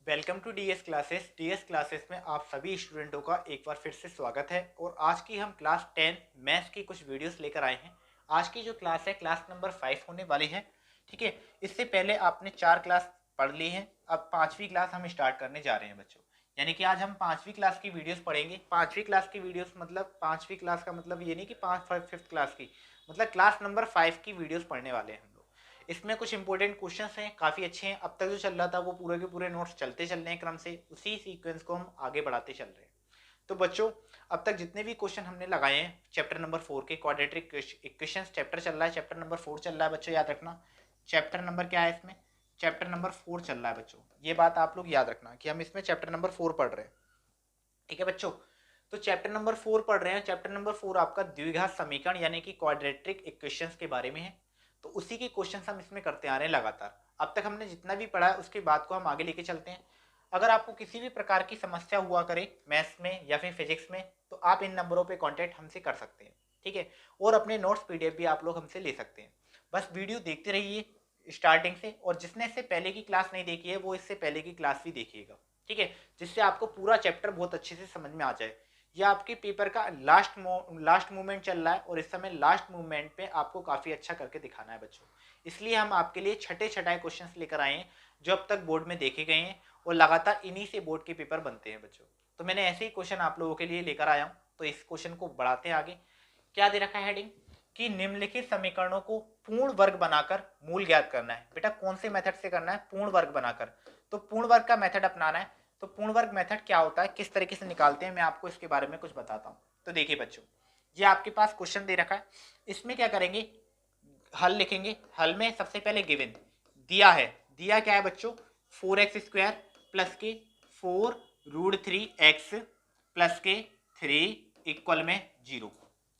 Welcome to DS classes. DS classes में आप सभी स्टूडेंटों का एक बार फिर से स्वागत है। और आज की हम क्लास 10 मैथ्स की कुछ वीडियोस लेकर आए हैं। आज की जो क्लास है क्लास नंबर 5 होने वाली है। ठीक है, इससे पहले आपने 4 क्लास पढ़ ली है, अब 5वीं क्लास हम स्टार्ट करने जा रहे हैं बच्चों। यानी कि आज हम 5वीं क्लास की वीडियोस पढ़ेंगे। 5वीं क्लास की वीडियोस मतलब 5वीं क्लास का मतलब ये नहीं कि 5th क्लास की, मतलब क्लास नंबर 5 की वीडियोस पढ़ने वाले हैं हम लोग। इसमें कुछ इंपॉर्टेंट क्वेश्चंस हैं, काफ़ी अच्छे हैं। अब तक जो चल रहा था वो पूरे के पूरे नोट्स चलते चल रहे हैं क्रम से, उसी सीक्वेंस को हम आगे बढ़ाते चल रहे हैं। तो बच्चों, अब तक जितने भी क्वेश्चन हमने लगाए हैं चैप्टर नंबर 4 के, क्वाड्रेटिक इक्वेशंस चैप्टर चल रहा है, चैप्टर नंबर 4 चल रहा है बच्चों, याद रखना। चैप्टर नंबर क्या है इसमें? चैप्टर नंबर 4 चल रहा है बच्चों, ये बात आप लोग याद रखना कि हम इसमें चैप्टर नंबर 4 पढ़ रहे हैं। ठीक है बच्चों, तो चैप्टर नंबर 4 पढ़ रहे हैं। चैप्टर नंबर 4 आपका द्विघात समीकरण यानी कि क्वाड्रेटिक इक्वेशंस के बारे में है। तो उसी के क्वेश्चन हम इसमें करते आ रहे हैं लगातार। अब तक हमने जितना भी पढ़ा है उसके बाद को हम आगे लेके चलते हैं। अगर आपको किसी भी प्रकार की समस्या हुआ करे मैथ्स में या फिर फिजिक्स में, तो आप इन नंबरों पे कांटेक्ट हमसे कर सकते हैं। ठीक है, और अपने नोट्स पीडीएफ भी आप लोग हमसे ले सकते हैं। बस वीडियो देखते रहिए स्टार्टिंग से, और जिसने इससे पहले की क्लास नहीं देखी है वो इससे पहले की क्लास भी देखिएगा। ठीक है, जिससे आपको पूरा चैप्टर बहुत अच्छे से समझ में आ जाए। यह आपके पेपर का लास्ट मूवमेंट चल रहा है, और इस समय लास्ट मूवमेंट पे आपको काफ़ी अच्छा करके दिखाना है बच्चों। इसलिए हम आपके लिए छठे छठाए क्वेश्चंस लेकर आए हैं जो अब तक बोर्ड में देखे गए हैं, और लगातार इन्हीं से बोर्ड के पेपर बनते हैं बच्चों। तो मैंने ऐसे ही क्वेश्चन आप लोगों के लिए लेकर आया हूँ। तो इस क्वेश्चन को बढ़ाते हैं आगे। क्या दे रखा है हेडिंग कि निम्नलिखित समीकरणों को पूर्ण वर्ग बनाकर मूल ज्ञात करना है। बेटा कौन से मेथड से करना है? पूर्ण वर्ग बनाकर। तो पूर्ण वर्ग का मेथड अपनाना है। तो पूर्ण वर्ग मेथड क्या होता है, किस तरीके से निकालते हैं, मैं आपको इसके बारे में कुछ बताता हूँ। तो देखिए बच्चों, ये आपके पास क्वेश्चन दे रखा है। इसमें क्या करेंगे, हल लिखेंगे। हल में सबसे पहले गिवन दिया है। दिया क्या है बच्चों? 4x² प्लस के 4√3x प्लस के 3 इक्वल में 0।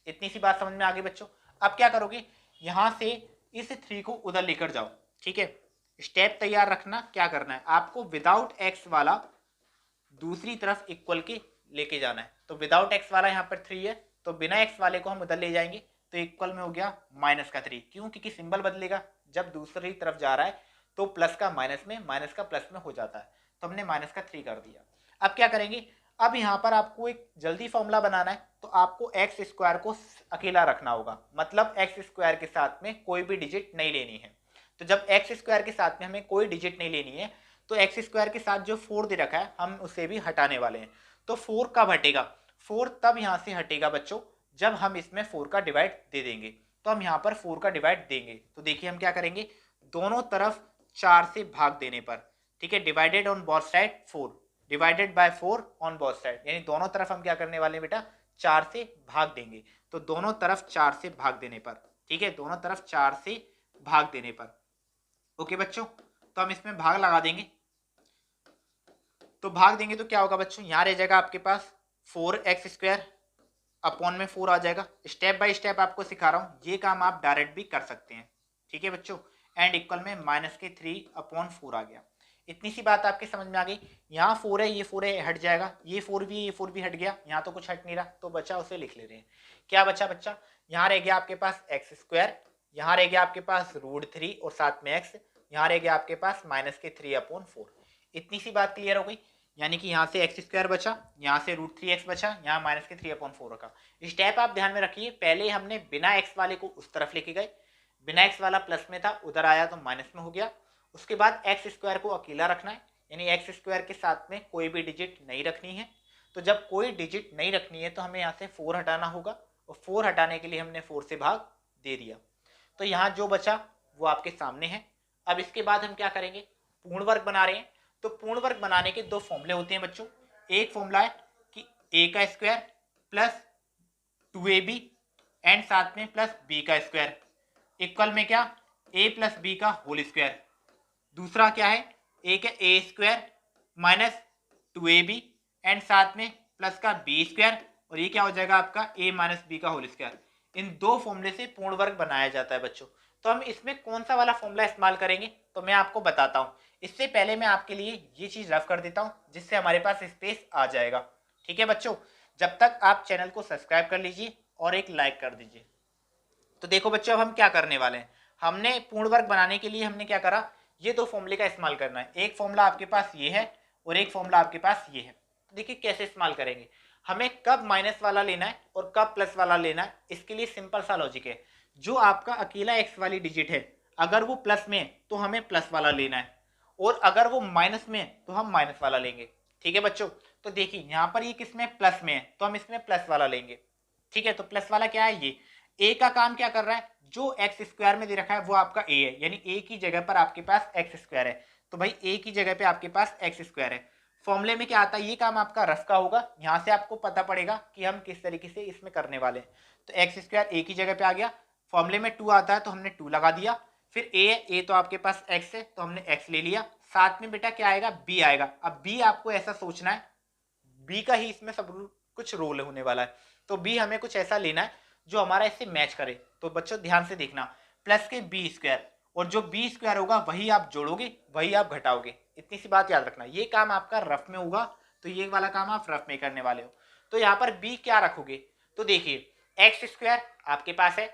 इतनी सी बात समझ में आ गई बच्चों। अब क्या करोगे, यहां से इस 3 को उधर लेकर जाओ। ठीक है, स्टेप तैयार रखना। क्या करना है आपको, विदाउट एक्स वाला दूसरी तरफ इक्वल के लेके जाना है। तो विदाउट एक्स वाला यहाँ पर 3 है, तो बिना एक्स वाले को हम उधर ले जाएंगे। तो इक्वल में हो गया -3। क्यों? क्योंकि सिंबल बदलेगा जब दूसरी तरफ जा रहा है, तो प्लस का माइनस में, माइनस का प्लस में हो जाता है। तो हमने -3 कर दिया। अब क्या करेंगे, अब यहाँ पर आपको एक जल्दी फॉर्मूला बनाना है। तो आपको x² को अकेला रखना होगा, मतलब x² के साथ में कोई भी डिजिट नहीं लेनी है। तो जब x² के साथ में हमें कोई डिजिट नहीं लेनी है, तो x² के साथ जो 4 दे रखा है हम उसे भी हटाने वाले हैं। तो 4 कब हटेगा? 4 तब यहां से हटेगा बच्चों जब हम इसमें 4 का डिवाइड दे देंगे। तो हम यहाँ पर 4 का डिवाइड देंगे। तो देखिए हम क्या करेंगे, दोनों तरफ 4 से भाग देने पर, ठीक है, divided on both side 4, divided by 4 on both side, यानी दोनों तरफ हम क्या करने वाले हैं बेटा, 4 से भाग देंगे। तो दोनों तरफ 4 से भाग देने पर, ठीक है, दोनों तरफ 4 से भाग देने पर, ओके बच्चों, तो हम इसमें भाग लगा देंगे। तो भाग देंगे तो क्या होगा बच्चों, यहां रह जाएगा आपके पास 4x² अपॉन में 4 आ जाएगा। स्टेप बाय स्टेप आपको सिखा रहा हूं, ये काम आप डायरेक्ट भी कर सकते हैं। ठीक है बच्चों, एंड इक्वल में -3 अपॉन 4 आ गया। इतनी सी बात आपके समझ में आ गई। यहाँ 4 है, ये 4 है, हट जाएगा। ये 4 भी, ये 4 भी हट गया। यहाँ तो कुछ हट नहीं रहा, तो बचा उसे लिख ले रहे हैं। क्या बचा बच्चा, यहाँ रह गया आपके पास x², यहाँ रह गया आपके पास √3 और साथ में x, यहाँ रह गया आपके पास -3/4। इतनी सी बात क्लियर हो गई। यानी कि यहाँ से x² बचा, यहाँ से √3x बचा, यहाँ -3/4 रखा। स्टेप आप ध्यान में रखिए, पहले हमने बिना x वाले को उस तरफ लेके गए, बिना x वाला प्लस में था, उधर आया तो माइनस में हो गया। उसके बाद x² को अकेला रखना है, यानी x² के साथ में कोई भी डिजिट नहीं रखनी है। तो जब कोई डिजिट नहीं रखनी है तो हमें यहाँ से 4 हटाना होगा, और 4 हटाने के लिए हमने 4 से भाग दे दिया। तो यहाँ जो बचा वो आपके सामने है। अब इसके बाद हम क्या करेंगे, पूर्ण वर्ग बना रहे हैं। तो पूर्ण वर्ग बनाने के 2 फॉर्मूले होते हैं बच्चों। एक फॉर्मूला है कि a² प्लस 2ab एंड साथ में प्लस b² इक्वल में क्या, a प्लस b का होल स्क्वायर। दूसरा क्या है, एक है a² माइनस 2ab एंड साथ में प्लस का b², और ये क्या हो जाएगा आपका a माइनस b का होल स्क्वायर। इन 2 फॉर्मूले से पूर्ण वर्ग बनाया जाता है बच्चों। तो हम इसमें कौन सा वाला फॉर्मूला इस्तेमाल करेंगे, तो मैं आपको बताता हूँ। इससे पहले मैं आपके लिए ये चीज रफ कर देता हूँ, जिससे हमारे पास स्पेस आ जाएगा। ठीक है बच्चों, जब तक आप चैनल को सब्सक्राइब कर लीजिए और एक लाइक कर दीजिए। तो देखो बच्चों, अब हम क्या करने वाले हैं, हमने पूर्ण वर्ग बनाने के लिए हमने क्या करा, ये 2 फॉर्मूले का इस्तेमाल करना है। एक फॉर्मूला आपके पास ये है, और एक फॉर्मूला आपके पास ये है। तो देखिए कैसे इस्तेमाल करेंगे, हमें कब माइनस वाला लेना है और कब प्लस वाला लेना है, इसके लिए सिंपल सा लॉजिक है। जो आपका अकेला एक्स वाली डिजिट है अगर वो प्लस में है तो हमें प्लस वाला लेना है, और अगर वो माइनस में है तो हम माइनस वाला लेंगे। ठीक है बच्चों, तो देखिए यहाँ पर ये किसमें प्लस में है तो हम इसमें प्लस वाला लेंगे। ठीक है, तो प्लस वाला क्या है, ये ए का काम क्या कर रहा है, जो एक्स स्क्वायर में दे रखा है वो आपका ए है, यानी ए की जगह पर आपके पास एक्स स्क्वायर है। तो भाई ए की जगह पे आपके पास एक्स स्क्वायर है। फॉर्मूले में क्या आता है, ये काम आपका रफ का होगा, यहाँ से आपको पता पड़ेगा कि हम किस तरीके से इसमें करने वाले हैं। तो एक्स स्क्वायर ए की जगह पे आ गया, फॉर्मूले में 2 आता है तो हमने 2 लगा दिया, फिर ए है, ए तो आपके पास एक्स है तो हमने एक्स ले लिया, साथ में बेटा क्या आएगा, बी आएगा। अब बी आपको ऐसा सोचना है, बी का ही इसमें सब कुछ रोल होने वाला है, तो बी हमें कुछ ऐसा लेना है जो हमारा इससे मैच करे। तो बच्चों ध्यान से देखना, प्लस के बी स्क्वायर, और जो बी स्क्वायर होगा वही आप जोड़ोगे वही आप घटाओगे, इतनी सी बात याद रखना। ये काम आपका रफ में होगा, तो ये वाला काम आप रफ में करने वाले हो। तो यहाँ पर बी क्या रखोगे, तो देखिए एक्स स्क्वायर आपके पास है,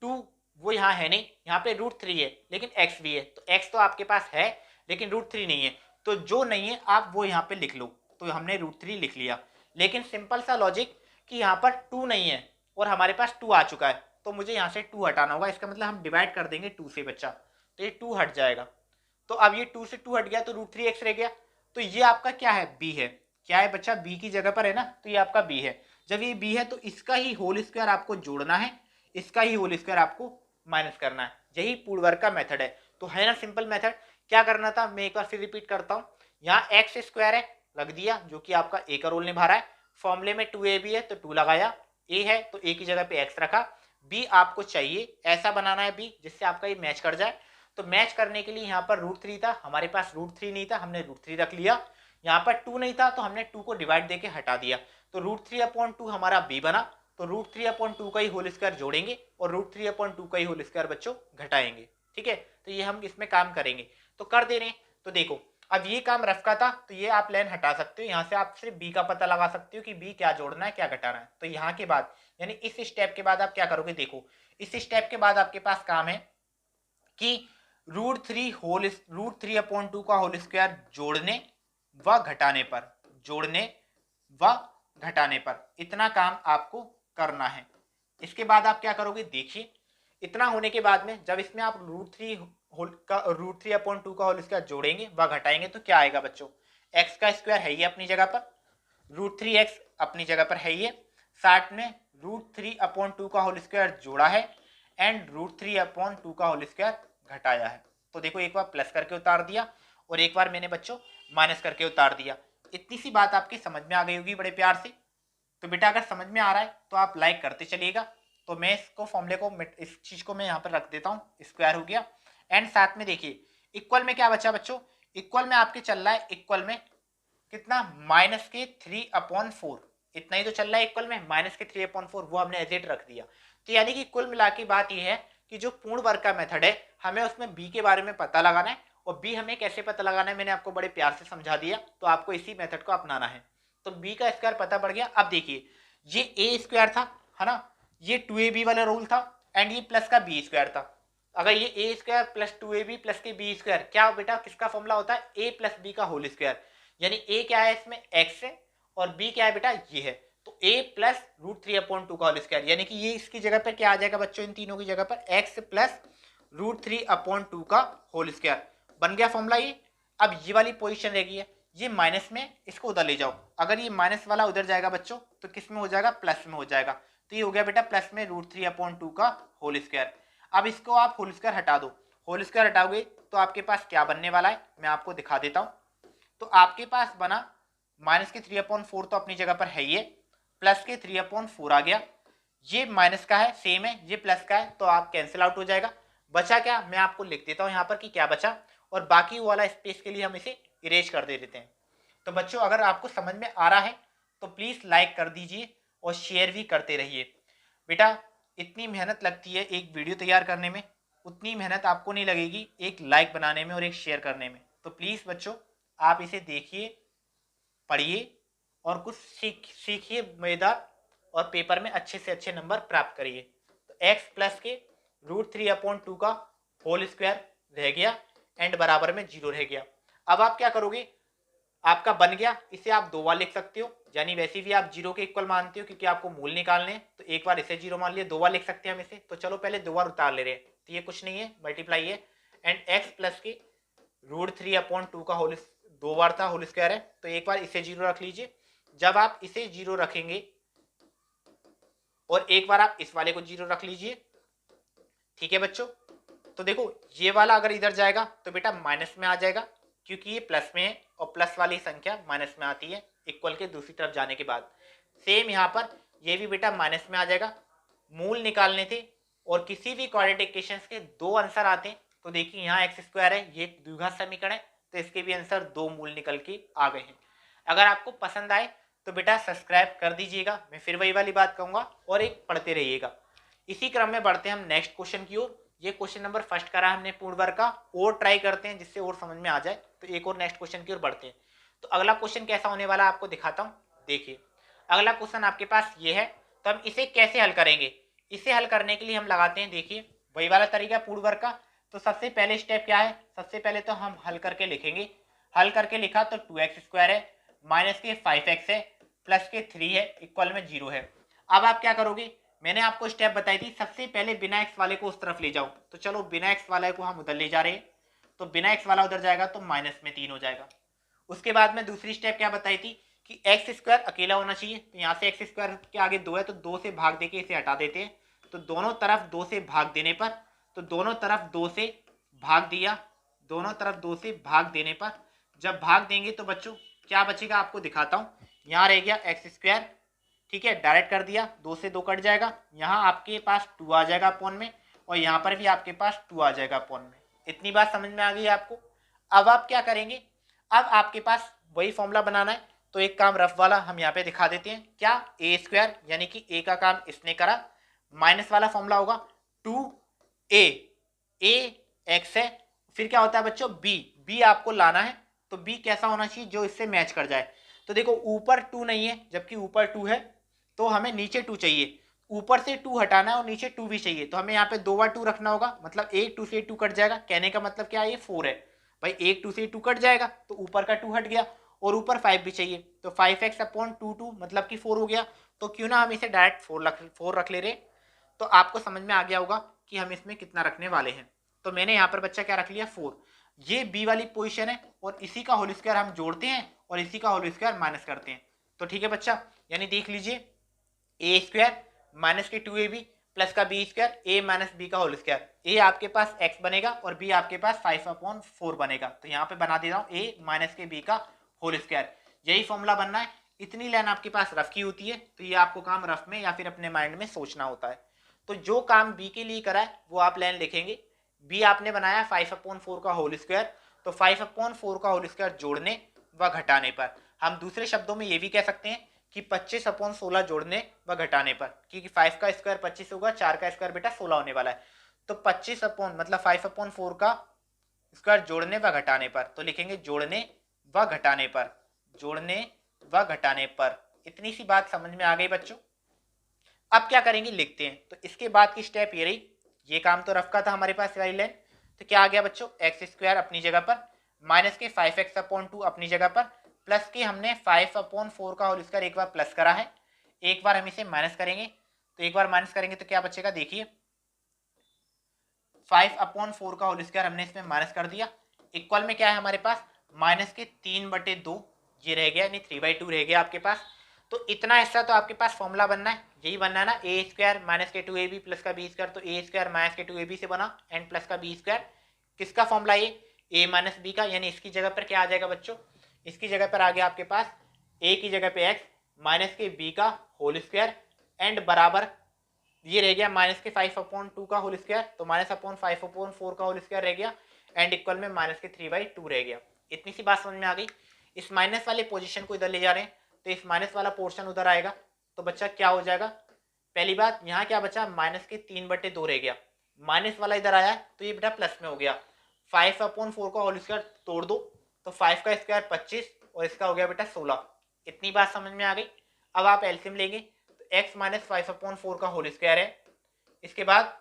2 वो यहाँ है नहीं, यहाँ पे √3 है लेकिन एक्स भी है, तो एक्स तो आपके पास है लेकिन √3 नहीं है, तो जो नहीं है आप वो यहाँ पे लिख लो। तो हमने √3 लिख लिया, लेकिन सिंपल सा लॉजिक कि यहाँ पर 2 नहीं है और हमारे पास 2 आ चुका है, तो मुझे यहाँ से 2 हटाना होगा। इसका मतलब हम डिवाइड कर देंगे 2 से बच्चा, तो ये 2 हट जाएगा। तो अब ये 2 से 2 हट गया तो √3x रह गया। तो ये आपका क्या है, b है। क्या है बच्चा, b की जगह पर है ना, तो ये आपका b है। जब ये b है तो इसका ही होल स्क्वायर आपको जोड़ना है, इसका ही होल स्क्वायर आपको माइनस करना है। यही पूर्ण वर्ग का मेथड है। तो है ना सिंपल मेथड। क्या करना था, मैं एक बार फिर रिपीट करता हूँ। यहाँ एक्स स्क्वायर है रख दिया, जो कि आपका ए का रोल निभा रहा है। फॉर्मूले में 2ab है तो 2 लगाया, ए है तो ए की जगह पे एक्स रखा। बी आपको चाहिए ऐसा बनाना है बी जिससे आपका ये मैच कर जाए। तो मैच करने के लिए यहाँ पर √3 था, हमारे पास √3 नहीं था, हमने √3 रख लिया। यहाँ पर 2 नहीं था तो हमने 2 को डिवाइड देके हटा दिया, तो √3/2 हमारा b बना। तो √3/2 का ही होल स्क्वायर जोड़ेंगे और √3/2 का ही होल स्क्वायर बच्चों घटाएंगे। ठीक है, तो ये हम इसमें काम करेंगे, तो कर दे रहे हैं। तो देखो अब ये काम रफ का था, तो ये आप लाइन हटा सकते हो, यहाँ से आप सिर्फ बी का पता लगा सकते हो कि बी क्या जोड़ना है क्या घटाना है। तो यहाँ के बाद यानी इस स्टेप के बाद आप क्या करोगे, देखो इस स्टेप के बाद आपके पास काम है कि √3/2 का होल स्क्वायर जोड़ने व घटाने पर, जोड़ने व घटाने पर, इतना काम आपको करना है। इसके बाद आप क्या करोगे, देखिए इतना होने के बाद में जब इसमें आप √3/2 का होल स्क्वायर जोड़ेंगे व घटाएंगे तो क्या आएगा बच्चों, एक्स का स्क्वायर है ये अपनी जगह पर, √3x अपनी जगह पर है ये, साथ में √3/2 का होल स्क्वायर जोड़ा है एंड √3/2 का होल स्क्वायर घटाया है। तो देखो एक बार प्लस करके उतार दिया और एक बार मैंने बच्चों माइनस करके उतार दिया। इतनी सी बात आपकी समझ में आ गई होगी बड़े प्यार से। तो बेटा अगर समझ में आ रहा है तो आप लाइक करते चलिएगा। तो मैं इसको फॉर्मूले को, इस चीज को मैं यहाँ पर रख देता हूँ, स्क्वायर हो गया। एंड साथ में देखिए इक्वल में क्या बचा बच्चों, इक्वल में आपके चल रहा है, इक्वल में कितना, -3/4, इतना ही तो चल रहा है इक्वल में, -3/4, वो हमने एज इट रख दिया। तो यानी कि कुल मिला की बात यह है कि जो पूर्ण वर्ग का मेथड है हमें उसमें बी के बारे में पता लगाना है, और बी हमें कैसे पता लगाना है मैंने आपको बड़े प्यार से समझा दिया, तो आपको इसी मेथड को अपनाना है। तो बी का स्क्वायर पता पड़ गया। अब देखिए ये ए स्क्वायर था, है ना, ये 2ab वाला रूल था, एंड ये प्लस का बी स्क्वायर था। अगर ये ए स्क्वायर प्लस 2ab प्लस के बी स्क्वायर, क्या बेटा किसका फॉर्मूला होता है, a प्लस बी का होल स्क्वायर। यानी a क्या है इसमें, x है, और b क्या है बेटा ये है, तो a प्लस √3/2 का होल स्क्वायर, यानी कि ये इसकी जगह पर क्या आ जाएगा बच्चों, इन तीनों की जगह पर x प्लस √3/2 का होल स्क्वायर बन गया फॉर्मूला ये। अब ये वाली पोजीशन रहेगी है, ये माइनस में, इसको उधर ले जाओ, अगर ये माइनस वाला उधर जाएगा बच्चों तो किस में हो जाएगा, प्लस में हो जाएगा। तो ये हो गया बेटा प्लस में √3/2 का होल स्क्वायर। अब इसको आप होल स्क्वायर हटा दो, होल स्क्वायर हटाओगे तो आपके पास क्या बनने वाला है, मैं आपको दिखा देता हूं। तो आपके पास बना -3/4 तो अपनी जगह पर है ही है, प्लस के 3/4 आ गया, ये माइनस का है सेम है, ये प्लस का है तो आप कैंसिल आउट हो जाएगा। बचा क्या, मैं आपको लिख देता हूं यहाँ पर कि क्या बचा, और बाकी वाला स्पेस के लिए हम इसे इरेज कर दे देते हैं। तो बच्चों अगर आपको समझ में आ रहा है तो प्लीज़ लाइक कर दीजिए और शेयर भी करते रहिए। बेटा इतनी मेहनत लगती है एक वीडियो तैयार करने में, उतनी मेहनत आपको नहीं लगेगी एक लाइक बनाने में और एक शेयर करने में। तो प्लीज़ बच्चों आप इसे देखिए, पढ़िए और कुछ सीखिए मज़ेदार, और पेपर में अच्छे से अच्छे नंबर प्राप्त करिए। तो x प्लस के √3/2 का होल स्क्वायर रह गया एंड बराबर में 0 रह गया। अब आप क्या करोगे, आपका बन गया। इसे आप 2 बार लिख सकते हो, यानी वैसे भी आप 0 के इक्वल मानते हो क्योंकि आपको मूल निकालने हैं, तो एक बार इसे 0 मान लिया, 2 बार लिख सकते हैं हम इसे। तो चलो पहले 2 बार उतार ले रहे हैं, तो ये कुछ नहीं है, मल्टीप्लाई है, एंड एक्स प्लस के √3/2 का होल 2 बार था होल स्क्वायर है, तो एक बार इसे 0 रख लीजिए। जब आप इसे 0 रखेंगे और एक बार आप इस वाले को 0 रख लीजिए, ठीक है बच्चों। तो देखो ये वाला अगर इधर जाएगा तो बेटा माइनस में आ जाएगा, क्योंकि ये प्लस में है और प्लस वाली संख्या माइनस में आती है इक्वल के दूसरी तरफ जाने के बाद। सेम यहाँ पर ये भी बेटा माइनस में आ जाएगा। मूल निकालने थे और किसी भी क्वाड्रेटिक इक्वेशंस के 2 आंसर आते हैं, तो देखिए यहाँ एक्स स्क्वायर है, ये द्विघात समीकरण है, तो इसके भी आंसर 2 मूल निकल के आ गए हैं। अगर आपको पसंद आए तो बेटा सब्सक्राइब कर दीजिएगा, मैं फिर वही वाली बात कहूँगा, और एक पढ़ते रहिएगा। इसी क्रम में बढ़ते हैं हम नेक्स्ट क्वेश्चन की ओर। ये क्वेश्चन नंबर फर्स्ट करा हमने पूर्ण वर्ग का, और ट्राई करते हैं जिससे और समझ में आ जाए, तो एक और नेक्स्ट क्वेश्चन की ओर बढ़ते हैं। तो अगला क्वेश्चन कैसा होने वाला आपको दिखाता हूँ। देखिए अगला क्वेश्चन आपके पास ये है, तो हम इसे कैसे हल करेंगे। इसे हल करने के लिए हम लगाते हैं, देखिए वही वाला तरीका पूर्ण वर्ग का। तो सबसे पहले स्टेप क्या है, सबसे पहले तो हम हल करके लिखेंगे। हल करके लिखा तो 2x² है, माइनस के 5x है, प्लस के 3 है, इक्वल में 0 है। अब आप क्या करोगे, मैंने आपको स्टेप बताई थी, सबसे पहले बिना एक्स वाले को उस तरफ ले जाओ। तो चलो बिना एक्स वाले को हम उधर ले जा रहे हैं, तो बिना एक्स वाला उधर जाएगा तो माइनस में 3 हो जाएगा। उसके बाद में दूसरी स्टेप क्या बताई थी कि एक्स स्क्वायर अकेला होना चाहिए, तो यहाँ से एक्स स्क्वायर के आगे 2 है, तो 2 से भाग देके इसे हटा देते हैं। तो दोनों तरफ 2 से भाग देने पर, तो दोनों तरफ 2 से भाग दिया, दोनों तरफ 2 से भाग देने पर जब भाग देंगे तो बच्चों क्या बचेगा आपको दिखाता हूँ। यहाँ रह गया एक्स स्क्वायर, ठीक है, डायरेक्ट कर दिया, 2 से 2 कट जाएगा, यहाँ आपके पास 2 आ जाएगा अपॉन में, और यहाँ पर भी आपके पास 2 आ जाएगा अपॉन में। इतनी बात समझ में आ गई आपको। अब आप क्या करेंगे, अब आपके पास वही फॉर्मूला बनाना है, तो एक काम रफ वाला हम यहाँ पे दिखा देते हैं। क्या, ए स्क्वायर यानी कि ए का काम इसने करा, माइनस वाला फॉर्मूला होगा 2a, ए एक्स है, फिर क्या होता है बच्चों बी, बी आपको लाना है, तो बी कैसा होना चाहिए जो इससे मैच कर जाए। तो देखो ऊपर 2 नहीं है, जबकि ऊपर 2 है, तो हमें नीचे 2 चाहिए, ऊपर से 2 हटाना है और नीचे 2 भी चाहिए, तो हमें यहाँ पे 2 बार 2 रखना होगा, मतलब एक 2 से 2 कट जाएगा। कहने का मतलब क्या है, ये 4 है भाई, एक 2 से 2 कट जाएगा तो ऊपर का 2 हट गया, और ऊपर 5 भी चाहिए, तो 5x/2 मतलब कि 4 हो गया। तो क्यों ना हम इसे डायरेक्ट 4 रख ले रहे। तो आपको समझ में आ गया होगा कि हम इसमें कितना रखने वाले हैं। तो मैंने यहाँ पर बच्चा क्या रख लिया 4, ये बी वाली पोजीशन है, और इसी का होल स्क्वायर हम जोड़ते हैं और इसी का होल स्क्वायर माइनस करते हैं। तो ठीक है बच्चा, यानी देख लीजिए ए स्क्वायर माइनस के 2ab प्लस का बी स्क्वायर, ए माइनस बी का होल स्क्वायर, ए आपके पास x बनेगा और बी आपके पास 5/4 बनेगा। तो यहाँ पे बना दे रहा हूँ ए माइनस के बी का होल स्क्वायर, यही फॉर्मूला बनना है। इतनी लाइन आपके पास रफ की होती है, तो ये आपको काम रफ में या फिर अपने माइंड में सोचना होता है। तो जो काम बी के लिए करा है वो आप लाइन लिखेंगे। बी आपने बनाया 5/4 का होल स्क्वायर, तो 5/4 का होल स्क्वायर जोड़ने व घटाने पर, हम दूसरे शब्दों में ये भी कह सकते हैं कि 25/16 जोड़ने व घटाने पर, क्योंकि 5 का स्क्वायर 25 होगा, 4 का स्क्वायर बेटा 16 होने वाला है। तो 25 मतलब 5/4 का स्क्वायर जोड़ने व घटाने पर, तो लिखेंगे जोड़ने व घटाने पर, जोड़ने व घटाने पर। इतनी सी बात समझ में आ गई बच्चों। अब क्या करेंगे, लिखते हैं। तो इसके बाद की स्टेप ये रही, ये काम तो रफ का था हमारे पास वाली लाइन, तो क्या आ गया बच्चों, एक्स स्क्वायर अपनी जगह पर, माइनस के 5x/2 अपनी जगह पर, प्लस के हमने 5/4 का होल स्क्वायर एक बार प्लस करा है, एक बार हम इसे माइनस करेंगे। तो एक बार माइनस करेंगे तो क्या बचेगा, देखिए 5/4 का होल स्क्वायर हमने इसमें माइनस कर दिया, इक्वल में क्या है हमारे पास माइनस के 3/2, ये रह गया, यानी 3/2 रह गया आपके पास। तो इतना हिस्सा तो आपके पास फॉर्मूला बनना है, यही बनना है ना, ए स्क्वायर माइनस के 2ab प्लस का बी स्क्वायर, तो ए स्क्वायर माइनस के 2ab से बना एंड प्लस का बी स्क्वायर, किसका फॉर्मूला ये, ए माइनस बी का, यानी इसकी जगह पर क्या आ जाएगा बच्चों, इसकी जगह पर आ गया आपके पास ए की जगह पे एक्स माइनस के बी का होल स्क्वायर एंड बराबर ये रह गया माइनस के 5/2 का होल स्क्वायर, तो -5/4 का होल स्क्वायर रह गया एंड इक्वल में माइनस के 3/2 रह गया। इतनी सी बात समझ में आ गई। इस माइनस वाले पोजीशन को इधर ले जा रहे हैं, तो इस माइनस वाला पोर्शन उधर आएगा, तो बच्चा क्या हो जाएगा, पहली बात यहाँ क्या बचा, माइनस के 3/2 रह गया, माइनस वाला इधर आया तो ये बेटा प्लस में हो गया। 5/4 का होल स्क्वायर तोड़ दो, तो 5 का स्क्वायर 25 और इसका हो गया बेटा 16। इतनी बात समझ में आ गई। अब आप एलसीएम लेंगे, तो x माइनस 5/4 का होल स्क्वायर है, इसके बाद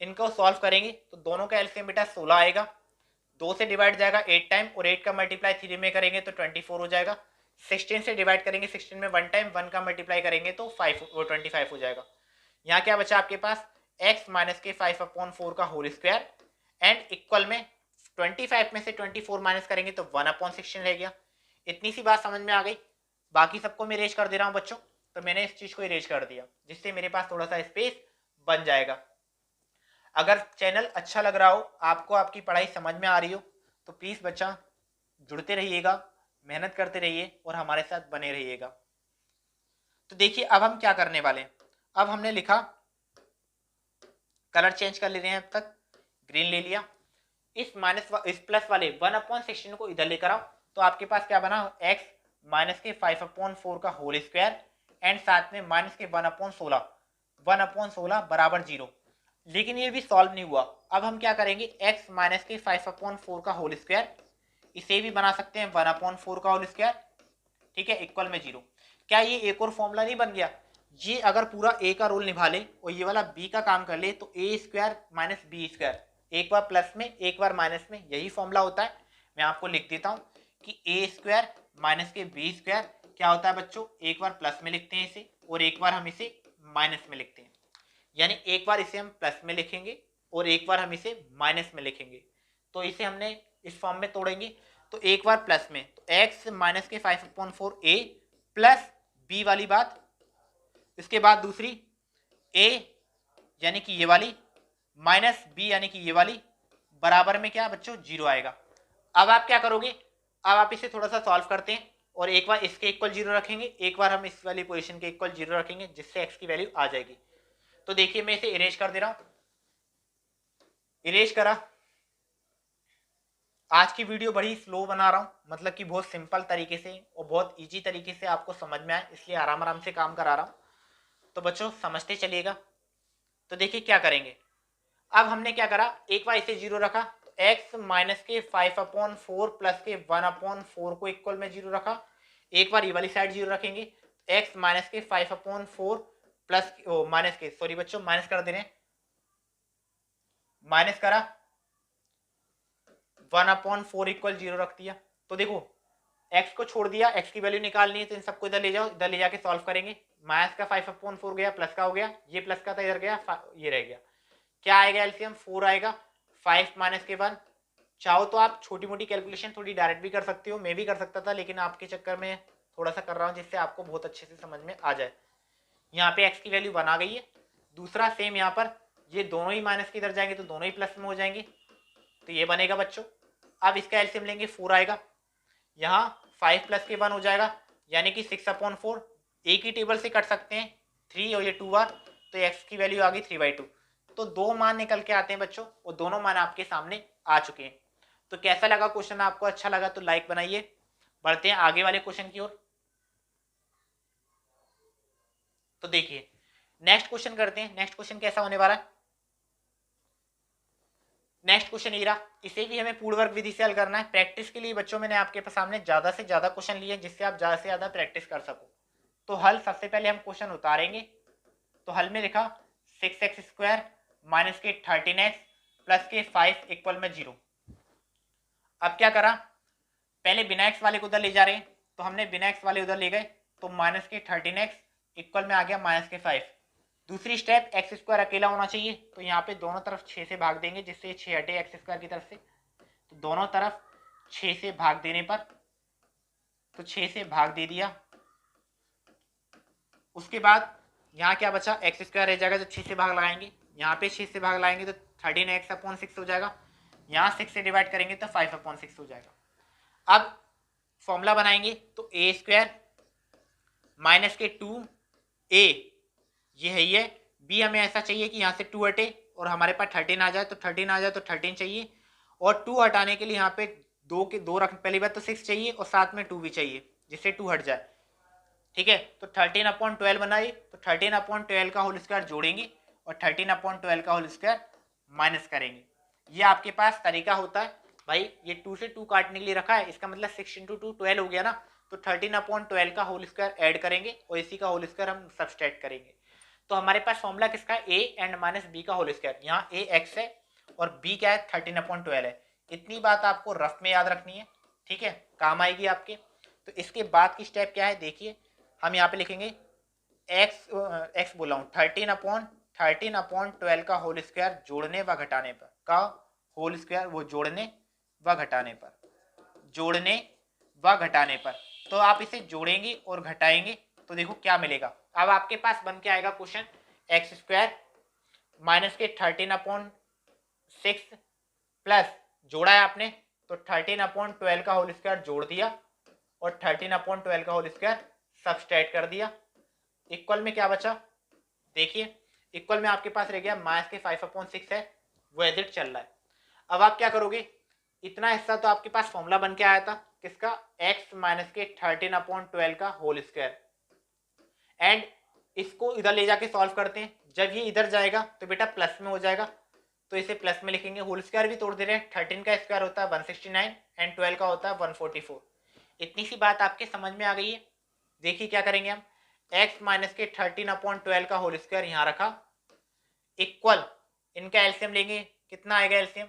इनको सॉल्व करेंगे तो दोनों का एलसीएम बेटा 16 आएगा, 2 से डिवाइड जाएगा 8 टाइम और 8 का मल्टीप्लाई 3 में करेंगे तो 24 हो जाएगा। 16 से डिवाइड करेंगे 16 में 1 टाइम, 1 का मल्टीप्लाई करेंगे तो 25 हो जाएगा। यहाँ क्या बचा आपके पास x माइनस के 5/4 का होल स्क्वायर एंड इक्वल में 25 में से 24 माइनस करेंगे तो 1/16 रह गया। इतनी सी बात समझ में आ गई। बाकी सबको मैं इरेज कर दे रहा हूँ बच्चों, तो मैंने इस चीज को इरेज कर दिया जिससे मेरे पास थोड़ा सा स्पेस बन जाएगा। अगर चैनल अच्छा लग रहा हो, आपको आपकी पढ़ाई समझ में आ रही हो, तो प्लीज बच्चा जुड़ते रहिएगा, मेहनत करते रहिए और हमारे साथ बने रहिएगा। तो देखिए अब हम क्या करने वाले हैं। अब हमने लिखा, कलर चेंज कर ले रहे हैं, अब तक ग्रीन ले लिया। इस प्लस वाले 1/16 को इधर लेकर आओ तो आपके पास क्या बना, x माइनस के 5/4 का होल स्क्वायर एंड साथ में माइनस के 1/16 बराबर 0। लेकिन ये भी सॉल्व नहीं हुआ। अब हम क्या करेंगे, x माइनस के 5/4 का होल स्क्वायर, इसे भी बना सकते हैं 1/4 का होल स्क्वायर, ठीक है, इक्वल में 0। क्या ये एक और फॉर्मूला नहीं बन गया? ये अगर पूरा a का रोल निभा ले और ये वाला b का काम कर ले तो a square minus B square, एक बार प्लस में एक बार माइनस में, यही फॉर्मूला होता है। मैं आपको लिख देता हूं कि a स्क्वायर माइनस के बी स्क्वायर क्या होता है बच्चों, एक बार प्लस में लिखते हैं इसे और एक बार हम इसे माइनस में लिखते हैं। यानी एक बार इसे हम प्लस में लिखेंगे और एक बार हम इसे माइनस में लिखेंगे। तो इसे हमने इस फॉर्म में तोड़ेंगे। तो एक बार प्लस में तो x माइनस के 5/4 a प्लस b वाली बात, इसके बाद दूसरी a यानी कि ये वाली माइनस b यानी कि ये वाली, बराबर में क्या बच्चों 0 आएगा। अब आप क्या करोगे, अब आप इसे थोड़ा सा सॉल्व करते हैं और एक बार इसके इक्वल 0 रखेंगे, एक बार हम इस वाली पोजीशन के इक्वल 0 रखेंगे जिससे x की वैल्यू आ जाएगी। तो देखिए मैं इसे इरेज कर दे रहा हूं, इरेज करा। आज की वीडियो बड़ी स्लो बना रहा हूं, मतलब कि बहुत सिंपल तरीके से और बहुत इजी तरीके से आपको समझ में आए, इसलिए आराम आराम से काम करा रहा हूं। तो बच्चों समझते चलिएगा। तो देखिए क्या करेंगे, अब हमने क्या करा, एक बार इसे 0 रखा तो x माइनस के 5/4 प्लस के 1/4 को इक्वल में 0 रखा। एक बार ये वाली साइड 0 रखेंगे, x माइनस के 5/4 प्लस माइनस के, सॉरी बच्चों माइनस कर दे रहे हैं, माइनस करा 1/4 इक्वल 0 रख दिया। तो देखो x को छोड़ दिया, x की वैल्यू निकालनी है तो इन सबको इधर ले जाओ, इधर ले जाके सॉल्व करेंगे। माइनस का 5/4 गया, प्लस का हो गया, ये प्लस का था इधर गया, ये रह गया। क्या आएगा एलसीएम, 4 आएगा। 5 माइनस के 1, चाहो तो आप छोटी मोटी कैलकुलेशन थोड़ी डायरेक्ट भी कर सकते हो, मैं भी कर सकता था लेकिन आपके चक्कर में थोड़ा सा कर रहा हूँ जिससे आपको बहुत अच्छे से समझ में आ जाए। यहाँ पे x की वैल्यू बना गई है। दूसरा सेम यहाँ पर ये दोनों ही माइनस के इधर जाएंगे तो दोनों ही प्लस में हो जाएंगे, तो ये बनेगा बच्चों। अब इसका एलसीएम लेंगे, 4 आएगा, यहाँ 5 प्लस के 1 हो जाएगा यानी कि 6/4। एक ही टेबल से कट सकते हैं, 3 और ये 2 बार, तो x की वैल्यू आ गई 3/2। तो दो मान निकल के आते हैं बच्चों और दोनों मान आपके सामने आ चुके हैं। तो कैसा लगा क्वेश्चन, आपको अच्छा लगा तो लाइक बनाइए। बढ़ते हैं आगे वाले क्वेश्चन की ओर। तो देखिए नेक्स्ट क्वेश्चन करते हैं। नेक्स्ट क्वेश्चन कैसा होने वाला है, नेक्स्ट क्वेश्चन ये रहा। इसे भी हमें पूर्ण वर्ग विधि से हल करना है। प्रैक्टिस के लिए बच्चों मैंने आपके सामने ज्यादा से ज्यादा क्वेश्चन लिए जिससे आप ज्यादा से ज्यादा प्रैक्टिस कर सको। तो हल सबसे पहले हम क्वेश्चन उतारेंगे। तो हल में लिखा 6x² माइनस के 13x प्लस के 5 इक्वल में 0। अब क्या करा, पहले बिना x वाले को उधर ले जा रहे हैं तो हमने बिना x वाले उधर ले गए तो माइनस के 13x इक्वल में आ गया माइनस के 5। दूसरी स्टेप x² अकेला होना चाहिए तो यहाँ पे दोनों तरफ 6 से भाग देंगे जिससे 6 हटे x² की तरफ से। तो दोनों तरफ 6 से भाग देने पर, तो 6 से भाग दे दिया। उसके बाद यहाँ क्या बचा, x² रह जाएगा तो 6 से भाग लगाएंगे, यहाँ पे 6 से भाग लगाएंगे तो 13x/6 हो जाएगा। यहाँ 6 से डिवाइड करेंगे तो 5/6 हो जाएगा। अब फॉर्मूला बनाएंगे तो a² माइनस के 2a, ये है ये b, हमें ऐसा चाहिए कि यहाँ से 2 हटे और हमारे पास 13 आ जाए, तो 13 आ जाए तो 13 चाहिए। और 2 हटाने के लिए यहाँ पे 2 रख, पहली बात तो 6 चाहिए और साथ में 2 भी चाहिए जिससे 2 हट जाए, ठीक है। तो 13/12 बनाइए, तो 13/12 का होल स्क्वायर जोड़ेंगे और 13/12 का होल स्क्वायर माइनस करेंगे। ये आपके पास तरीका होता है भाई। ये 2 से 2 काटने के लिए रखा है, इसका मतलब 6 × 2 12 हो गया ना। तो 13/12 का होल स्क्वायर ऐड करेंगे और इसी का होल स्क्वायर हम सब्सट्रैक्ट करेंगे। तो हमारे पास फॉर्मूला किसका है, a एंड माइनस b का होल स्क्वायर। यहाँ a x है और b क्या है 13/12 है। इतनी बात आपको रफ में याद रखनी है, ठीक है, काम आएगी आपके। तो इसके बाद की स्टेप क्या है देखिए, हम यहाँ पे लिखेंगे एक्स बोला हूँ 13/12 का होल स्क्वायर जोड़ने व घटाने पर, का होल स्क्वायर वो जोड़ने व घटाने पर, जोड़ने व घटाने पर। तो आप इसे जोड़ेंगे और घटाएंगे तो देखो क्या मिलेगा। अब आपके पास बन के आएगा क्वेश्चन एक्स स्क्वायर माइनस के 13/6 प्लस जोड़ा है आपने तो 13/12 का होल स्क्वायर जोड़ दिया और 13/12 का होल स्क्वायर सब्सट्रैक्ट कर दिया। इक्वल में क्या बचा देखिए, इक्वल में आपके पास रह गया माइनस के 5/6 है, वो एज इट चल रहा है। अब आप क्या करोगे, इतना हिस्सा तो आपके पास फॉर्मूला बन के आया था किसका, x माइनस के 13/12 का होल स्क्वायर, एंड इसको इधर ले जाके सॉल्व करते हैं। जब ये इधर जाएगा तो बेटा प्लस में हो जाएगा, तो इसे प्लस में लिखेंगे। होल स्क्वायर भी तोड़ दे रहे हैं, 13 का स्क्वायर होता है 169 एंड 12 का होता है 144। इतनी सी बात आपके समझ में आ गई है। देखिए क्या करेंगे हम, x माइनस के 13/12 का होल स्क्वायर यहाँ रखा, इक्वल इनका एलसीएम लेंगे, कितना आएगा एलसीएम,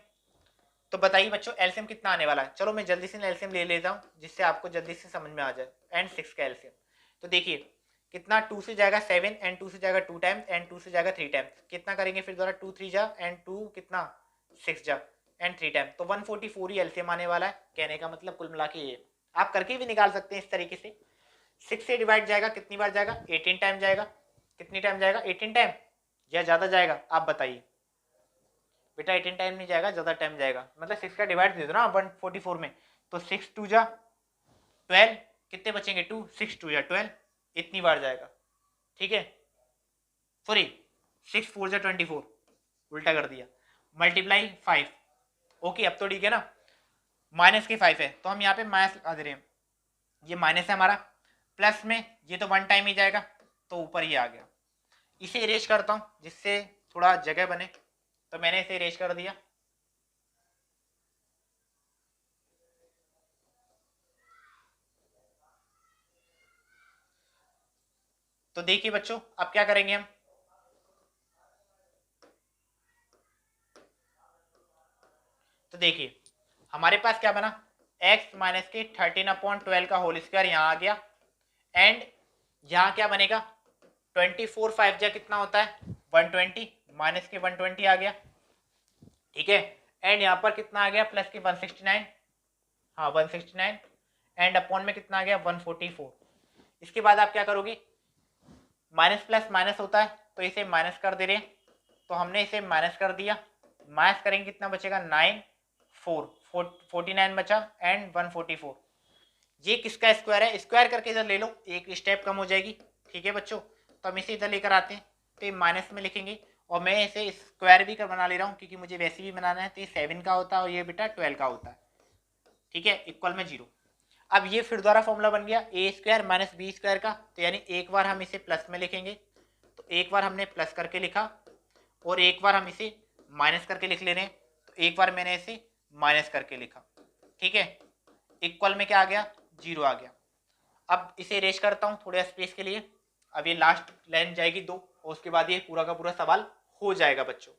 तो बताइए बच्चों एलसीएम कितना आने वाला है। चलो मैं जल्दी से एलसीएम ले लेता हूँ जिससे आपको जल्दी से समझ में आ जाए। एंड 6 का एलसीएम तो देखिए कितना, 2 से जाएगा 7 एंड 2 से जाएगा 2 टाइम्स एंड 2 से जाएगा 3 टाइम्स, कितना करेंगे फिर दोबारा 2 3 जा एंड 2 कितना 6 जा एंड 3 टाइम्स, तो 144 ही एलसीएम आने वाला है। कहने का मतलब कुल मिला के ये आप करके भी निकाल सकते हैं इस तरीके से। 6 से डिवाइड जाएगा कितनी बार जाएगा, 18 टाइम जाएगा। कितनी टाइम जाएगा, 18 टाइम या ज़्यादा जाएगा आप बताइए बेटा। 18 टाइम नहीं जाएगा, ज़्यादा टाइम जाएगा, मतलब 6 का डिवाइड दे दो ना 144 में, तो 6 2 जा 12, कितने बचेंगे 2, 6 2 जा 12, इतनी बार जाएगा, ठीक है। सॉरी 6 4 जा 24, उल्टा कर दिया, मल्टीप्लाई 5। ओके अब तो ठीक है ना, माइनस के 5 है तो हम यहाँ पे माइनस लगा दे रहे हैं, ये माइनस है हमारा, प्लस में ये तो 1 टाइम ही जाएगा तो ऊपर ही आ गया। इसे इरेज करता हूँ जिससे थोड़ा जगह बने, तो मैंने इसे इरेज कर दिया। तो देखिए बच्चों अब क्या करेंगे हम, तो देखिए हमारे पास क्या बना, x माइनस के 13/12 का होल स्क्वायर यहाँ आ गया, एंड यहाँ क्या बनेगा 24 5 जा कितना होता है 120, माइनस के 120 आ गया, ठीक है। एंड यहाँ पर कितना आ गया प्लस के 169, हाँ 169 एंड अपॉन में कितना आ गया 144। इसके बाद आप क्या करोगे, माइनस प्लस माइनस होता है तो इसे माइनस कर दे रहे हैं, तो हमने इसे माइनस कर दिया। माइनस करेंगे कितना बचेगा 9 4 49 बचा एंड 144। ये किसका स्क्वायर है, स्क्वायर करके इधर ले लो, एक स्टेप कम हो जाएगी, ठीक है बच्चों। तो हम इसे इधर लेकर आते हैं तो ये माइनस में लिखेंगे, और मैं इसे स्क्वायर भी कर बना ले रहा हूँ क्योंकि मुझे वैसे भी बनाना है। तो ये 7 का होता है और ये बेटा 12 का होता है, ठीक है, इक्वल में 0। अब ये फिर दोबारा फॉर्मूला बन गया ए स्क्वायर माइनस बी स्क्वायर का, तो यानी एक बार हम इसे प्लस में लिखेंगे, तो एक बार हमने प्लस करके लिखा और एक बार हम इसे माइनस करके लिख ले रहे हैं, तो एक बार मैंने इसे माइनस करके लिखा, ठीक है। इक्वल में क्या आ गया 0 आ गया। अब इसे इरेज करता हूँ थोड़े स्पेस के लिए, अब ये लास्ट लाइन जाएगी 2 और उसके बाद ये पूरा का पूरा सवाल हो जाएगा बच्चों।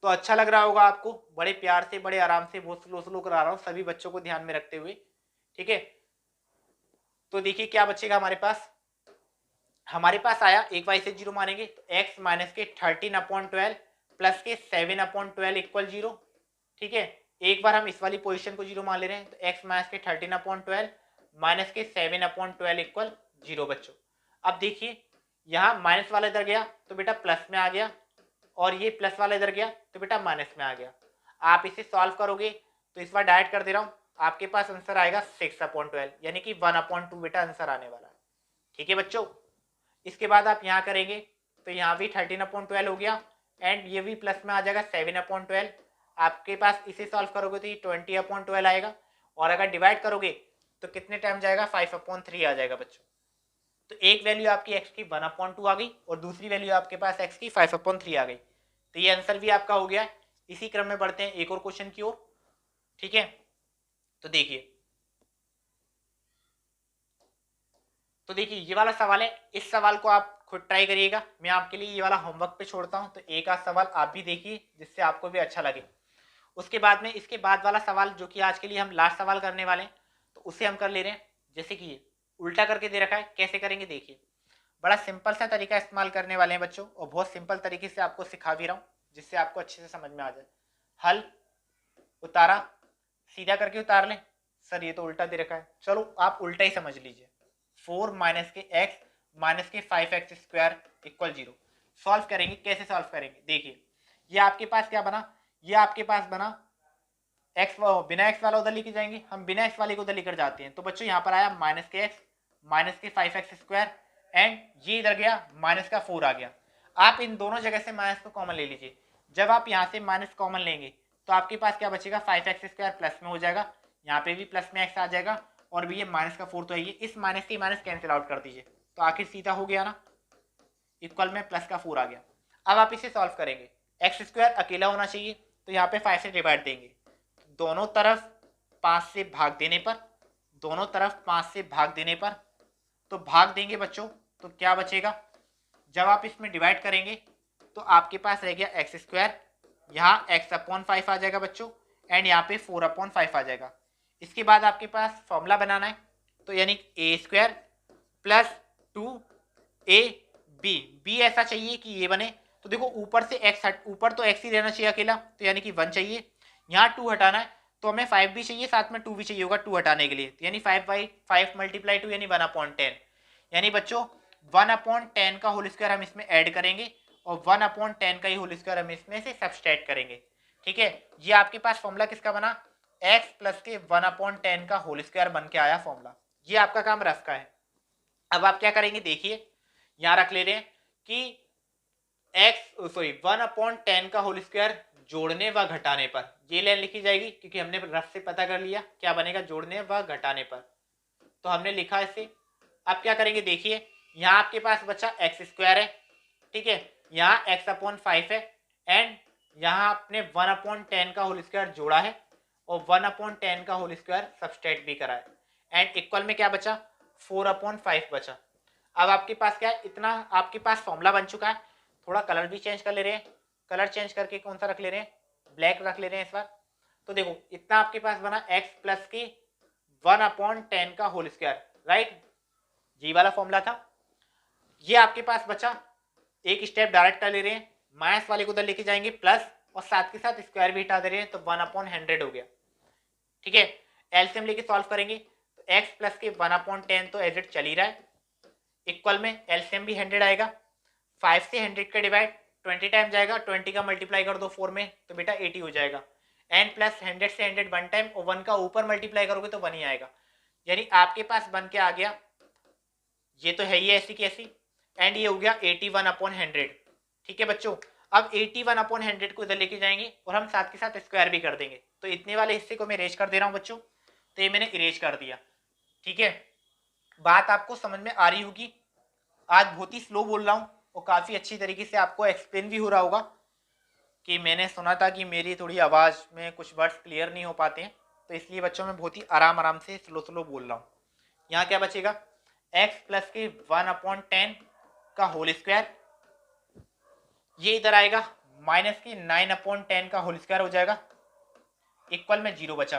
तो अच्छा लग रहा होगा आपको, बड़े प्यार से बड़े आराम से बहुत स्लो स्लो करा रहा हूँ सभी बच्चों को ध्यान में रखते हुए, ठीक है। तो देखिए क्या बचेगा हमारे पास आया, एक बार इसे 0 मानेंगे तो x माइनस के 13/12 प्लस के 7/12 इक्वल 0, ठीक है। एक बार हम इस वाली पोजीशन को 0 मान ले रहे हैं, तो x माइनस के 13/12 माइनस के 7/12 इक्वल 0 बच्चों। अब देखिए यहाँ माइनस वाला इधर गया तो बेटा प्लस में आ गया, और ये प्लस वाला इधर गया तो बेटा माइनस में आ गया। आप इसे सॉल्व करोगे तो इस बार डायरेक्ट कर दे रहा हूँ, आपके पास आंसर आएगा 6/12 यानी कि 1/2 बेटा आंसर आने वाला है, ठीक है बच्चों। इसके बाद आप यहाँ करेंगे तो यहाँ भी 13/12 हो गया, एंड ये भी प्लस में आ जाएगा 7/12। आपके पास इसे सॉल्व करोगे तो ये 20/12 आएगा, और अगर डिवाइड करोगे तो कितने टाइम जाएगा 5/3 आ जाएगा बच्चों। तो एक वैल्यू आपकी x की 1/2 आ गई और दूसरी वैल्यू आपके पास x की 5/3 आ गई, तो ये आंसर भी आपका हो गया। इसी क्रम में बढ़ते हैं एक और क्वेश्चन की ओर, ठीक है। तो देखिए ये वाला सवाल है, इस सवाल को आप खुद ट्राई करिएगा, मैं आपके लिए ये वाला होमवर्क पे छोड़ता हूँ, तो एक आध सवाल आप भी देखिए जिससे आपको भी अच्छा लगे। उसके बाद में इसके बाद वाला सवाल जो कि आज के लिए हम लास्ट सवाल करने वाले हैं, तो उसे हम कर ले रहे हैं। जैसे कि ये उल्टा करके दे रखा है, कैसे करेंगे देखिए। बड़ा सिंपल सा तरीका इस्तेमाल करने वाले हैं बच्चों, और बहुत सिंपल तरीके से आपको सिखा भी रहा हूँ जिससे आपको अच्छे से समझ में आ जाए। हल उतारा, सीधा करके उतार लें। सर ये तो उल्टा दे रखा है, चलो आप उल्टा ही समझ लीजिए। 4 माइनस के एक्स माइनस के 5x स्क्वायर इक्वल 0। सॉल्व करेंगे, कैसे सॉल्व करेंगे देखिए। ये आपके पास क्या बना, ये आपके पास बना एक्स, बिना एक्स वाला उधर लेके जाएंगे, हम बिना एक्स वाले को उधर लेकर जाते हैं। तो बच्चों यहाँ पर आया माइनस के एक्स माइनस के 5x स्क्वायर, एंड ये इधर गया माइनस का 4 आ गया। आप इन दोनों जगह से माइनस को कॉमन ले लीजिए। जब आप यहाँ से माइनस कॉमन लेंगे तो आपके पास क्या बचेगा, 5x स्क्वायर प्लस में हो जाएगा, यहाँ पे भी प्लस में x आ जाएगा, और भी ये माइनस का 4 तो है, ये इस माइनस से माइनस कैंसिल आउट कर दीजिए, तो आखिर सीधा हो गया ना, इक्वल में प्लस का 4 आ गया। अब आप इसे सॉल्व करेंगे, एक्स स्क्वायर अकेला होना चाहिए, तो यहाँ पे 5 से डिवाइड देंगे, दोनों तरफ 5 से भाग देने पर, दोनों तरफ 5 से भाग देने पर, तो भाग देंगे बच्चों तो क्या बचेगा, जब आप इसमें डिवाइड करेंगे तो आपके पास रह गया एक्स स्क्वायर, यहाँ एक्स अपॉन 5 आ जाएगा बच्चों, एंड यहाँ पे 4 अपॉन 5 आ जाएगा। इसके बाद आपके पास फॉर्मूला बनाना है, तो यानी ए स्क्वायर प्लस 2 बी ऐसा चाहिए कि ये बने। तो देखो ऊपर से एक्स हट, ऊपर तो एक्स ही रहना चाहिए अकेला, तो यानी कि 1 चाहिए, यहाँ 2 हटाना है, तो हमें 5 भी चाहिए, साथ में 2 भी चाहिए होगा 2 हटाने के लिए, तो यानी 5 मल्टीप्लाई 2 यानी 1/10, यानी बच्चों 1/10 का होल स्क्वायर हम इसमें ऐड करेंगे, और 1/10 का ही होल स्क्वायर हम इसमें से सब्सट्रैक्ट करेंगे। ठीक है, ये आपके पास फॉर्मूला किसका बना, x प्लस के 1/10 का होल स्क्वायर बन के आया फॉर्मूला। ये आपका काम रफ का है। अब आप क्या करेंगे देखिए, यहां रख ले रहे हैं कि x 1/10 का होल स्क्वायर जोड़ने व घटाने पर, ये लाइन लिखी जाएगी क्योंकि हमने रफ से पता कर लिया क्या बनेगा जोड़ने व घटाने पर, तो हमने लिखा इसे। अब क्या करेंगे देखिए, यहाँ आपके पास बचा एक्स स्क्वायर है, ठीक है, यहाँ x/5 है, एंड यहाँ आपने 1/10 का होल स्क्वायर जोड़ा है, और 1/10 का होल स्क्वायर सब्सट्रैक्ट भी करा है, एंड इक्वल में क्या बचा 4/5 बचा। अब आपके पास क्या है, इतना आपके पास फॉर्मूला बन चुका है। थोड़ा कलर भी चेंज कर ले रहे हैं, कलर चेंज करके कौन सा रख ले रहे हैं, ब्लैक रख ले रहे हैं इस बार। तो देखो इतना आपके पास बना x प्लस के 1/10 का होल स्क्वायर, राइट, जी वाला फॉर्मूला था। ये आपके पास बचा, एक स्टेप डायरेक्ट कर ले रहे हैं, माइनस वाले को उधर लेके जाएंगे प्लस, और साथ के साथ स्क्वायर भी हटा दे रहे हैं, तो 1/100 हो गया। ठीक है, एलसीएम लेके सॉल्व करेंगे, तो x प्लस के 1/10 तो एज इट चल ही रहा है, इक्वल में एलसीएम भी 100 आएगा, 5 से 100 का डिवाइड 20 टाइम जाएगा, 20 का मल्टीप्लाई कर दो 4 में तो बेटा 80 हो जाएगा, एंड प्लस 100 से 100 1 टाइम, और 1 का ऊपर मल्टीप्लाई करोगे तो 1 ही आएगा, यानी आपके पास बन के आ गया, ये तो है ही ऐसी की ऐसी, एंड ये हो गया 81/100। ठीक है बच्चों, अब 81/100 को इधर लेके जाएंगे, और हम साथ के साथ स्क्वायर भी कर देंगे, तो इतने वाले हिस्से को मैं इरेज कर दे रहा हूँ बच्चों, तो ये मैंने इरेज कर दिया। ठीक है, बात आपको समझ में आ रही होगी। आज बहुत ही स्लो बोल रहा हूँ, और काफ़ी अच्छी तरीके से आपको एक्सप्लेन भी हो रहा होगा, कि मैंने सुना था कि मेरी थोड़ी आवाज़ में कुछ वर्ड्स क्लियर नहीं हो पाते हैं, तो इसलिए बच्चों में बहुत ही आराम से स्लो बोल रहा हूँ। यहाँ क्या बचेगा, x प्लस के 1/10 का होल स्क्वायर, ये इधर आएगा माइनस के 9/10 का होल स्क्वायर हो जाएगा, इक्वल में 0 बचा,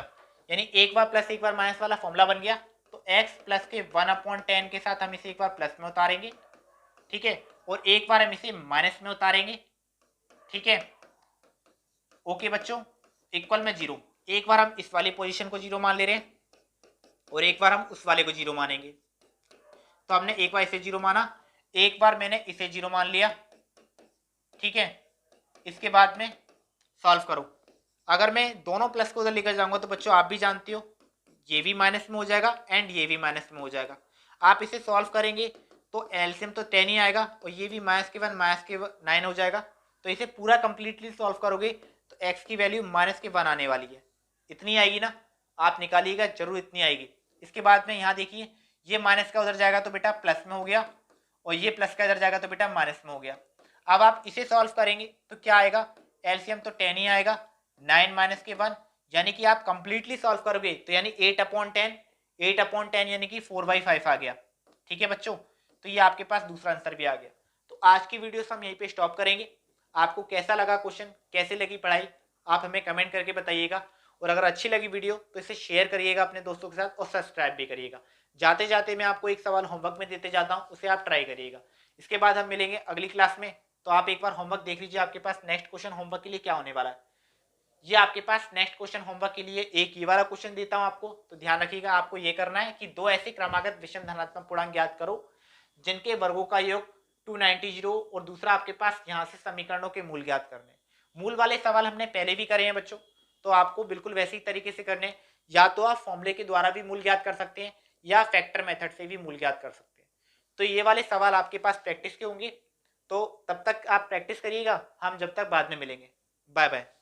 यानी एक बार प्लस एक बार माइनस वाला फॉर्मूला बन गया, तो x प्लस के 1/10 के साथ हम इसे एक बार प्लस में उतारेंगे, ठीक है, और एक बार हम इसे माइनस में उतारेंगे। ठीक है, ओके बच्चों, इक्वल में 0, एक बार हम इस वाली पोजीशन को 0 मान ले रहे हैं, और एक बार हम उस वाले को 0 मानेंगे, तो हमने एक बार इसे 0 माना, एक बार मैंने इसे 0 मान लिया। ठीक है, इसके बाद में सॉल्व करो, अगर मैं दोनों प्लस को उधर लेकर जाऊंगा तो बच्चों आप भी जानते हो ये भी माइनस में हो जाएगा, एंड ये भी माइनस में हो जाएगा। आप इसे सॉल्व करेंगे तो एलसीएम तो 10 ही आएगा, और ये भी माइनस के 1 माइनस के 9 हो जाएगा, तो इसे पूरा कंप्लीटली सॉल्व करोगे तो x की वैल्यू माइनस के 1 आने वाली है, इतनी आएगी ना, आप निकालिएगा जरूर इतनी आएगी। इसके बाद में यहाँ देखिए, ये माइनस का उधर जाएगा तो बेटा प्लस में हो गया, और ये प्लस का इधर जाएगा तो बेटा माइनस में हो गया। अब आप इसे सॉल्व करेंगे तो क्या आएगा, एलसीएम तो 10 ही आएगा, 9 माइनस के 1, यानी कि आप कंप्लीटली सॉल्व करोगे तो यानी 8/10 यानी कि 4/5 आ गया। ठीक है बच्चों, तो ये आपके पास दूसरा आंसर भी आ गया। तो आज की वीडियो हम यहीं पे स्टॉप करेंगे। आपको कैसा लगा क्वेश्चन, कैसे लगी पढ़ाई, आप हमें कमेंट करके बताइएगा। और अगर अच्छी लगी वीडियो तो इसे शेयर करिएगा अपने दोस्तों के साथ और सब्सक्राइब भी करिएगा। जाते जाते मैं आपको एक सवाल होमवर्क में देते जाता हूँ, उसे आप ट्राई करिएगा। इसके बाद हम मिलेंगे अगली क्लास में। तो आप एक बार होमवर्क देख लीजिए, आपके पास नेक्स्ट क्वेश्चन होमवर्क के लिए क्या होने वाला है। ये आपके पास नेक्स्ट क्वेश्चन होमवर्क के लिए एक ये वाला क्वेश्चन देता हूं आपको, तो ध्यान रखिएगा। आपको ये करना है कि दो ऐसे क्रमागत विषम धनात्मक पूर्णांक ज्ञात करो जिनके वर्गों का योग 290 और दूसरा आपके पास यहां से समीकरणों के मूल ज्ञात करने। मूल वाले सवाल हमने पहले भी करे हैं बच्चों, तो आपको बिल्कुल वैसे ही तरीके से करने। या तो आप फॉर्मूले के द्वारा भी मूल ज्ञात कर सकते हैं या फैक्टर मेथड से भी मूल ज्ञात कर सकते हैं। तो ये वाले सवाल आपके पास प्रैक्टिस के होंगे, तो तब तक आप प्रैक्टिस करिएगा। हम जब तक बाद में मिलेंगे, बाय बाय।